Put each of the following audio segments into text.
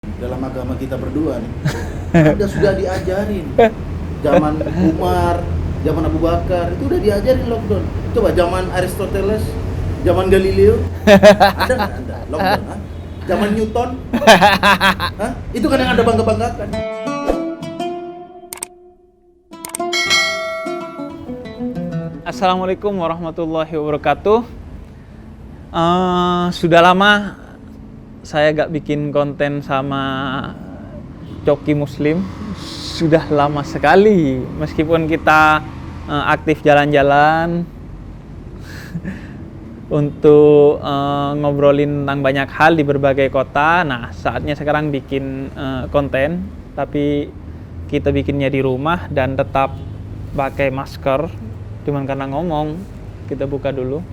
dalam agama kita berdua nih. Sudah diajarin. Zaman Umar, zaman Abu Bakar itu udah diajarin lockdown. Coba zaman Aristoteles, zaman Galileo, ada nggak Anda lockdown? Ha? Zaman Newton, Hah? Itu kan yang Anda bangga-banggakan. Assalamualaikum warahmatullahi wabarakatuh. Sudah lama saya gak bikin konten sama Coki Muslim. Sudah lama sekali. Meskipun kita aktif jalan-jalan untuk ngobrolin tentang banyak hal di berbagai kota. Nah, saatnya sekarang bikin konten. Tapi kita bikinnya di rumah dan tetap pakai masker. Cuman karena ngomong, kita buka dulu.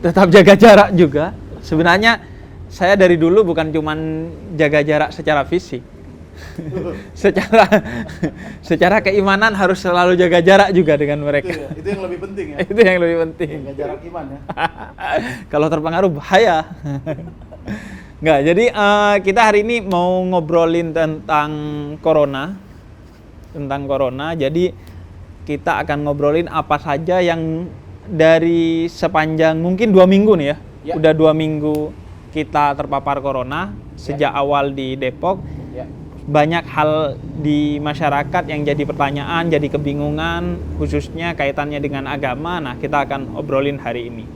Tetap jaga jarak juga. Sebenarnya saya dari dulu bukan cuman jaga jarak secara fisik. secara keimanan harus selalu jaga jarak juga dengan mereka. Itu yang lebih penting ya. Itu yang lebih penting. Jaga jarak iman ya. Kalau terpengaruh bahaya. Nggak, jadi kita hari ini mau ngobrolin tentang corona. Jadi kita akan ngobrolin apa saja yang dari sepanjang mungkin 2 minggu nih ya. Udah 2 minggu kita terpapar corona sejak awal di Depok. Banyak hal di masyarakat yang jadi pertanyaan, jadi kebingungan, khususnya kaitannya dengan agama. Nah, kita akan obrolin hari ini.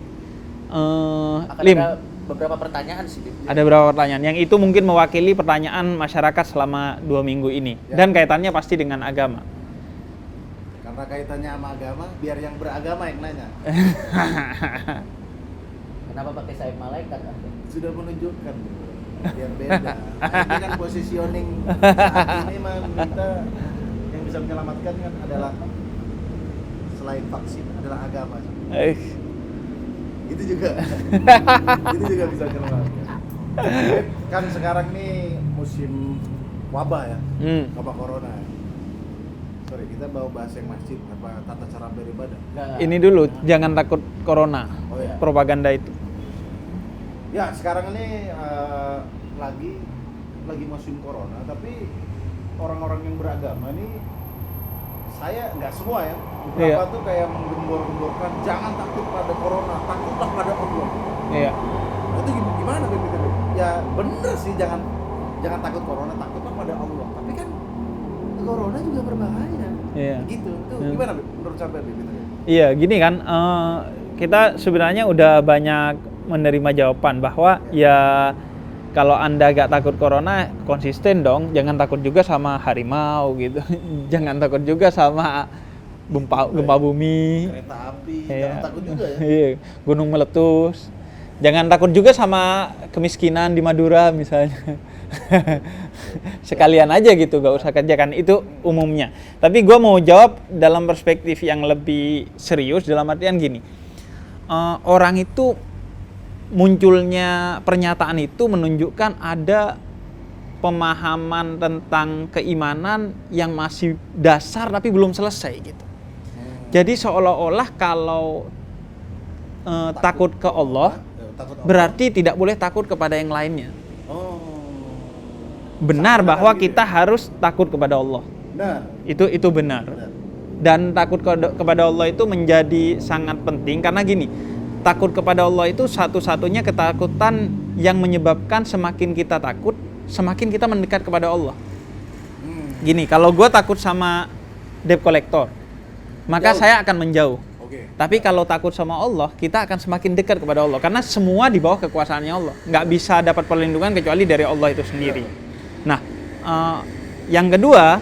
Lim, Ada beberapa pertanyaan sih. ada beberapa pertanyaan yang itu mungkin mewakili pertanyaan masyarakat selama 2 minggu ini. Dan kaitannya pasti dengan agama. Karena kaitannya sama agama, biar yang beragama yang nanya. Kenapa pakai sayap malaikat? Sudah menunjukkan biar beda. Nah, ini kan positioning saat ini mah kita yang bisa menyelamatkan kan adalah selain vaksin adalah agama. Itu juga bisa menyelamatkan. Kan sekarang nih musim wabah ya, wabah corona. Sorry, kita bawa bahasa yang masjid apa tata cara beribadah. Ini dulu, jangan takut corona. Oh ya. Propaganda itu. Ya, sekarang ini lagi musim corona, tapi orang-orang yang beragama nih, saya nggak semua ya, beberapa tuh kayak menggembor-gemborkan jangan takut pada corona, takutlah pada Allah. Iya. Itu gimana gitu? Ya bener sih, jangan takut corona, takutlah pada Allah. Tapi kan corona juga berbahaya. Iya. Gitu. Itu gimana menurut sampean gitu? Iya, gini kan, kita sebenarnya udah banyak menerima jawaban bahwa ya kalau Anda gak takut corona, konsisten dong. Jangan takut juga sama harimau gitu. Jangan takut juga sama gempa bumi. Kereta api, Iya. jangan takut juga ya. Iya, gunung meletus. Jangan takut juga sama kemiskinan di Madura misalnya. Sekalian aja gitu, gak usah kerjakan. Itu umumnya. Tapi gue mau jawab dalam perspektif yang lebih serius, dalam artian gini. Orang itu, munculnya pernyataan itu menunjukkan ada pemahaman tentang keimanan yang masih dasar tapi belum selesai gitu. Jadi seolah-olah kalau takut ke Allah, berarti tidak boleh takut kepada yang lainnya. Benar bahwa kita harus takut kepada Allah. Benar. Itu benar. Dan takut kepada Allah itu menjadi sangat penting karena gini, takut kepada Allah itu satu-satunya ketakutan yang menyebabkan semakin kita takut, semakin kita mendekat kepada Allah. Gini, kalau gue takut sama debt collector, maka saya akan menjauh. Tapi kalau takut sama Allah, kita akan semakin dekat kepada Allah. Karena semua di bawah kekuasaannya Allah. Nggak bisa dapat perlindungan kecuali dari Allah itu sendiri. Nah, yang kedua,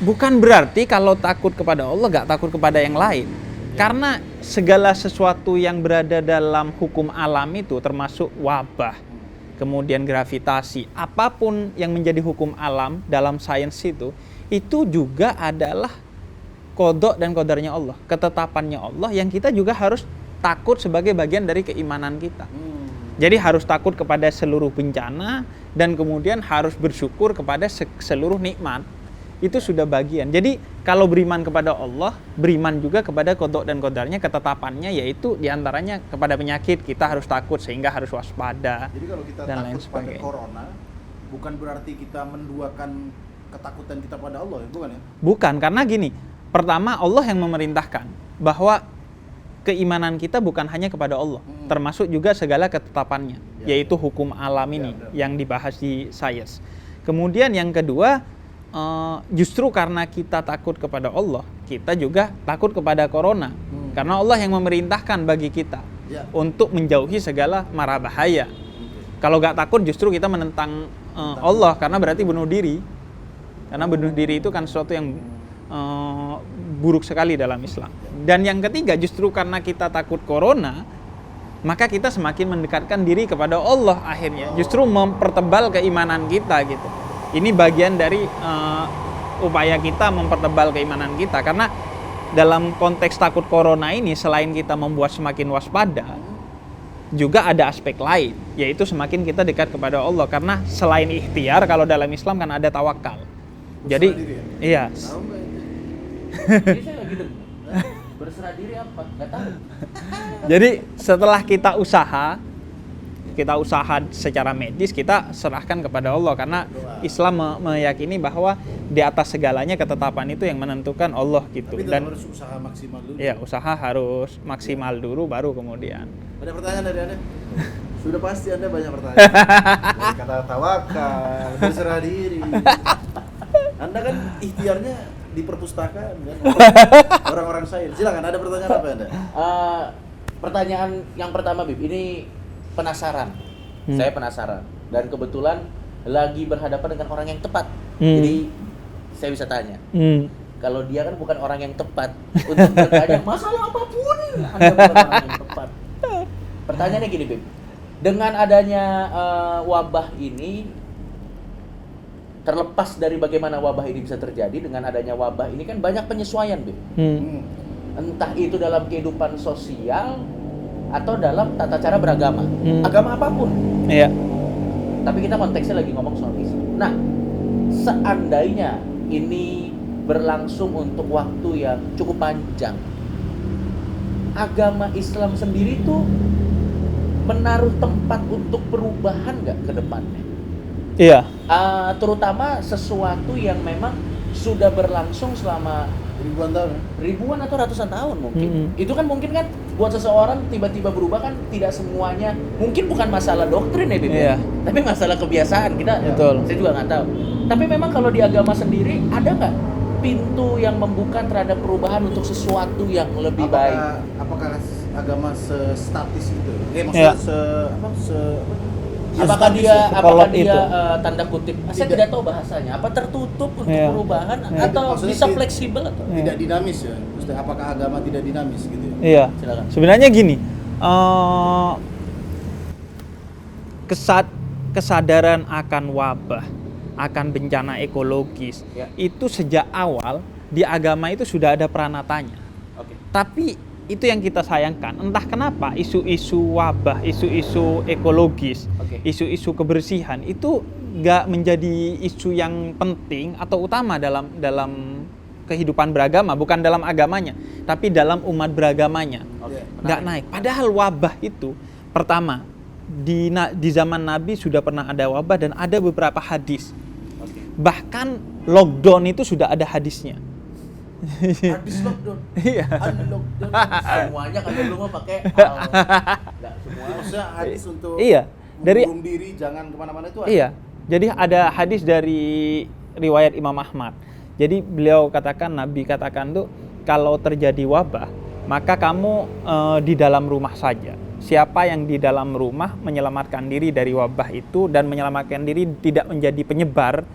bukan berarti kalau takut kepada Allah nggak takut kepada yang lain. Karena segala sesuatu yang berada dalam hukum alam itu termasuk wabah, kemudian gravitasi, apapun yang menjadi hukum alam dalam sains itu juga adalah qada dan qadarnya Allah, ketetapannya Allah yang kita juga harus takut sebagai bagian dari keimanan kita. Jadi harus takut kepada seluruh bencana dan kemudian harus bersyukur kepada seluruh nikmat. Itu sudah bagian. Jadi kalau beriman kepada Allah, beriman juga kepada qada dan qadarnya, ketetapannya, yaitu diantaranya kepada penyakit kita harus takut sehingga harus waspada. Jadi kalau kita dan lain takut pada sebagainya. corona, bukan berarti kita menduakan ketakutan kita pada Allah ya, bukan ya? Bukan, karena gini, pertama Allah yang memerintahkan bahwa keimanan kita bukan hanya kepada Allah, termasuk juga segala ketetapannya, yaitu hukum alam ini yang dibahas di sains. Kemudian yang kedua, justru karena kita takut kepada Allah, kita juga takut kepada corona. Karena Allah yang memerintahkan bagi kita untuk menjauhi segala mara bahaya. Kalau nggak takut justru kita menentang Allah, karena berarti bunuh diri. Karena bunuh diri itu kan sesuatu yang buruk sekali dalam Islam. Dan yang ketiga, justru karena kita takut corona, maka kita semakin mendekatkan diri kepada Allah akhirnya. Justru mempertebal keimanan kita gitu. Ini bagian dari upaya kita mempertebal keimanan kita. Karena dalam konteks takut corona ini, selain kita membuat semakin waspada, juga ada aspek lain, yaitu semakin kita dekat kepada Allah. Karena selain ikhtiar, kalau dalam Islam kan ada tawakal. Jadi, iya. Tahu nggak itu? Jadi saya lagi dengar. Berserah diri apa? Nggak tahu. Jadi setelah kita usaha secara medis, kita serahkan kepada Allah. Karena Islam meyakini bahwa di atas segalanya ketetapan itu yang menentukan Allah gitu. Tapi Dan harus usaha maksimal dulu. ya, usaha harus maksimal dulu, baru kemudian. Ada pertanyaan dari Anda? Sudah pasti Anda banyak pertanyaan. Dari kata tawakal, berserah diri. Anda kan ikhtiarnya di perpustakaan kan. Orang-orang sains. Silakan, ada pertanyaan apa Anda? Pertanyaan yang pertama, Bib, ini penasaran. Saya penasaran. Dan kebetulan lagi berhadapan dengan orang yang tepat. Jadi saya bisa tanya. Kalau dia kan bukan orang yang tepat untuk bertanya masalah apapun, Anda bukan orang yang tepat. Pertanyaannya gini, Bib. Dengan adanya wabah ini, terlepas dari bagaimana wabah ini bisa terjadi, dengan adanya wabah ini kan banyak penyesuaian, Bib. Entah itu dalam kehidupan sosial atau dalam tata cara beragama, agama apapun. Iya. Tapi kita konteksnya lagi ngomong soal Islam. Nah, seandainya ini berlangsung untuk waktu yang cukup panjang, agama Islam sendiri tuh menaruh tempat untuk perubahan nggak ke depannya? Iya. Terutama sesuatu yang memang sudah berlangsung selama Ribuan tahun. ribuan atau ratusan tahun mungkin. Itu kan mungkin kan buat seseorang tiba-tiba berubah kan tidak semuanya, mungkin bukan masalah doktrin ya, Bib. Iya. Tapi masalah kebiasaan kita. Betul. Saya juga nggak tahu. Tapi memang kalau di agama sendiri ada nggak pintu yang membuka terhadap perubahan untuk sesuatu yang lebih baik? Apakah agama se-statis itu? Iya. Apakah statis, dia sekolot itu. tanda kutip? Saya tidak tahu bahasanya. Apa tertutup untuk Iya. perubahan Iya. atau Maksudnya bisa tidak- fleksibel atau? Tidak dinamis ya? Maksudnya apakah agama tidak dinamis gitu ya? Iya. Silakan. Sebenarnya gini, kesadaran akan wabah, akan bencana ekologis, Ya. itu sejak awal di agama itu sudah ada peranatanya. Oke. Tapi itu yang kita sayangkan, entah kenapa isu-isu wabah, isu-isu ekologis, Oke. isu-isu kebersihan itu nggak menjadi isu yang penting atau utama dalam kehidupan beragama, bukan dalam agamanya, tapi dalam umat beragamanya. Oke. Nggak naik. Padahal wabah itu, pertama, di zaman Nabi sudah pernah ada wabah dan ada beberapa hadis. Oke. Bahkan lockdown itu sudah ada hadisnya. Habis lockdown. Iya. Lockdown. Semuanya kan dulu mah pakai al. Nggak semua. Maksudnya hadis untuk Iya. mengurung diri jangan kemana-mana itu ada? Iya. Jadi ada hadis dari riwayat Imam Ahmad. Jadi beliau katakan, Nabi katakan tuh, kalau terjadi wabah, maka kamu di dalam rumah saja. Siapa yang di dalam rumah menyelamatkan diri dari wabah itu dan menyelamatkan diri tidak menjadi penyebar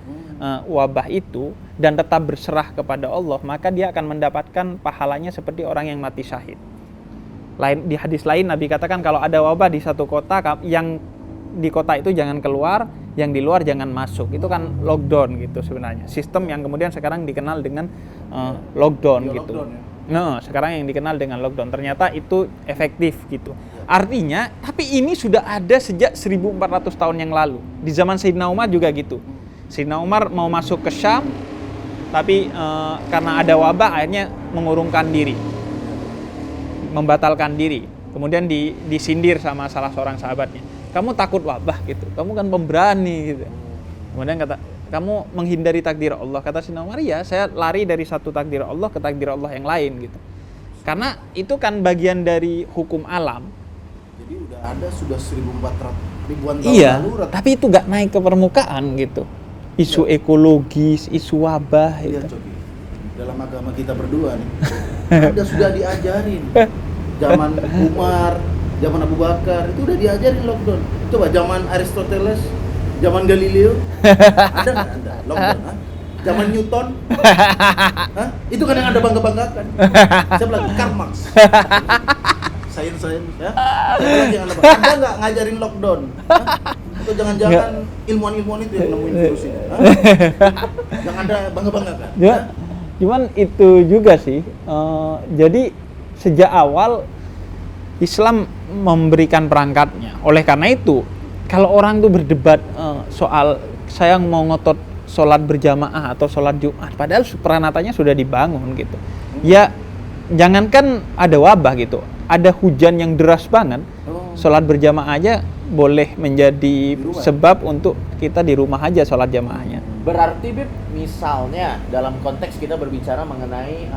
wabah itu dan tetap berserah kepada Allah, maka dia akan mendapatkan pahalanya seperti orang yang mati syahid. Di hadis lain Nabi katakan, kalau ada wabah di satu kota, yang di kota itu jangan keluar, yang di luar jangan masuk. Itu kan lockdown gitu sebenarnya. Sistem yang kemudian sekarang dikenal dengan lockdown Iya, gitu. lockdown ya. Nah, sekarang yang dikenal dengan lockdown, ternyata itu efektif gitu. Artinya, tapi ini sudah ada sejak 1400 tahun yang lalu. Di zaman Sayyidina Umar juga gitu. Sayyidina Umar mau masuk ke Syam, tapi karena ada wabah akhirnya mengurungkan diri, membatalkan diri. Kemudian disindir sama salah seorang sahabatnya. Kamu takut wabah gitu, kamu kan pemberani gitu. Kemudian kata, kamu menghindari takdir Allah. Kata Sayyidina Umar, ya saya lari dari satu takdir Allah ke takdir Allah yang lain gitu. Karena itu kan bagian dari hukum alam. Jadi udah ada sudah 1400 ribuan tahun Iya, lalu. tapi itu gak naik ke permukaan gitu. Isu ekologis, isu wabah Lihat itu. Coki, dalam agama kita berdua nih, ada sudah diajarin. Zaman Umar, zaman Abu Bakar, itu udah diajarin lockdown. Coba zaman Aristoteles, zaman Galileo, ada nggak Anda lockdown? Ha? Zaman Newton, Hah? Itu kan yang Anda bangga-banggakan. Siapa lagi? Karl Marx. Sains ya. Siapa lagi yang Anda nggak ngajarin lockdown? Hah? Atau jangan-jangan ilmuwan-ilmuwan itu yang nemuin virus ini? Hah? Yang Anda bangga-banggakan? Ya, cuman itu juga sih. Jadi sejak awal Islam memberikan perangkatnya. Oleh karena itu, kalau orang tuh berdebat soal saya mau ngotot sholat berjamaah atau sholat Jumat, padahal peranatanya sudah dibangun gitu. Ya, jangankan ada wabah gitu, ada hujan yang deras banget, sholat berjamaah aja boleh menjadi sebab untuk kita di rumah aja sholat jamaahnya. Berarti Bib, misalnya dalam konteks kita berbicara mengenai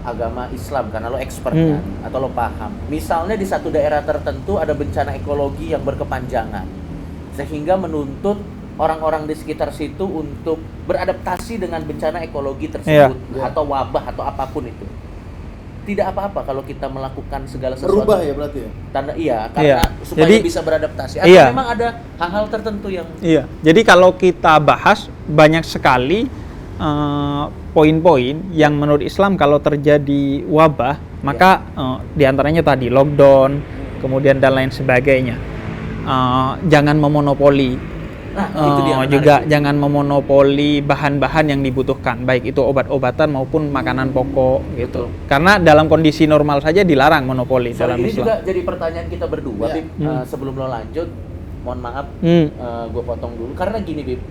agama Islam karena lo expertnya atau lo paham. Misalnya di satu daerah tertentu ada bencana ekologi yang berkepanjangan sehingga menuntut orang-orang di sekitar situ untuk beradaptasi dengan bencana ekologi tersebut atau wabah atau apapun itu. Tidak apa-apa kalau kita melakukan segala sesuatu. Berubah ya berarti ya? Karena supaya jadi, bisa beradaptasi. Atau memang ada hal-hal tertentu yang... Iya, jadi kalau kita bahas banyak sekali poin-poin yang menurut Islam kalau terjadi wabah, maka diantaranya tadi lockdown, kemudian dan lain sebagainya. Jangan memonopoli. Itu dia juga jangan memonopoli bahan-bahan yang dibutuhkan, baik itu obat-obatan maupun makanan pokok gitu. Karena dalam kondisi normal saja dilarang monopoli dalam ini Islam. juga jadi pertanyaan kita berdua, Bib. Sebelum lo lanjut, mohon maaf, gue potong dulu karena gini, Bib.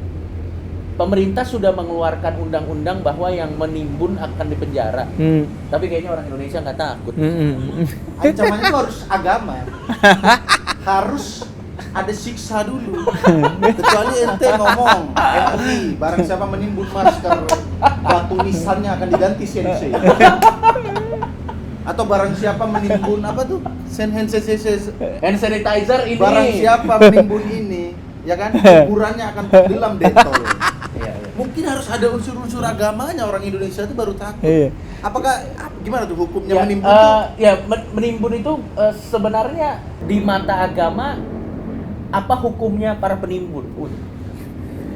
Pemerintah sudah mengeluarkan undang-undang bahwa yang menimbun akan dipenjara. Tapi kayaknya orang Indonesia nggak takut. Ancamannya itu harus agama. Harus ada siksa dulu. Kecuali ente ngomong MUI, barang siapa menimbun masker, batu nisannya akan diganti sensei. Atau barang siapa menimbun apa tuh? Hand sanitizer ini. Barang siapa menimbun ini, ya kan? Ukurannya akan tenggelam detol. Mungkin harus ada unsur-unsur agamanya, orang Indonesia itu baru takut. Apakah gimana tuh hukumnya menimbun tuh? Ya, menimbun itu sebenarnya di mata agama apa hukumnya para penimbun?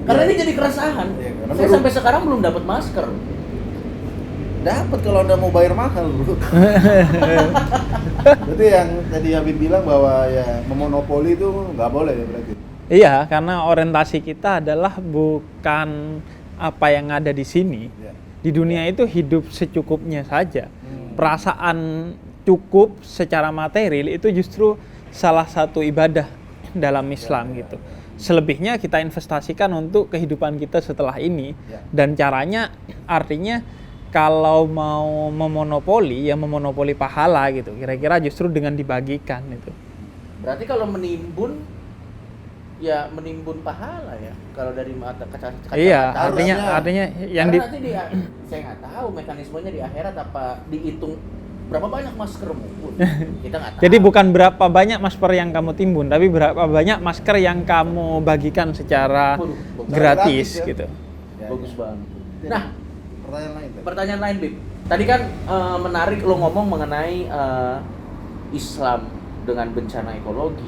Karena ini jadi keresahan. Saya sampai sekarang belum dapat masker. Dapat kalau Anda mau bayar mahal, Bro. Berarti yang tadi Habib bilang bahwa ya memonopoli itu nggak boleh ya berarti. Iya, karena orientasi kita adalah bukan apa yang ada di sini. Di dunia itu hidup secukupnya saja. Perasaan cukup secara material itu justru salah satu ibadah dalam Islam gitu. Selebihnya kita investasikan untuk kehidupan kita setelah ini. Dan caranya artinya kalau mau memonopoli ya memonopoli pahala gitu. Kira-kira justru dengan dibagikan itu. Berarti kalau menimbun ya menimbun pahala ya. Kalau dari mata kaca. Iya, artinya yang nanti saya nggak tahu mekanismenya di akhirat apa dihitung berapa banyak maskermu pun. Kita nggak tahu. Jadi bukan berapa banyak masker yang kamu timbun, tapi berapa banyak masker yang kamu bagikan secara gratis ya. gitu. Bagus banget. Nah, pertanyaan lain, Bib. Tadi kan menarik lo ngomong mengenai Islam dengan bencana ekologi,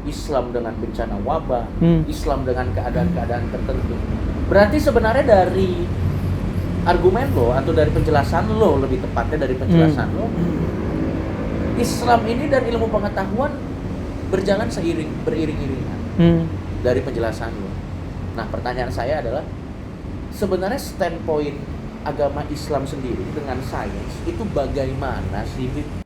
Islam dengan bencana wabah, Islam dengan keadaan-keadaan tertentu. Berarti sebenarnya dari argumen lo atau dari penjelasan lo, lebih tepatnya dari penjelasan lo, Islam ini dan ilmu pengetahuan berjalan beriring-iringan dari penjelasan lo. Nah, pertanyaan saya adalah sebenarnya standpoint agama Islam sendiri dengan sains itu bagaimana sih, Bib?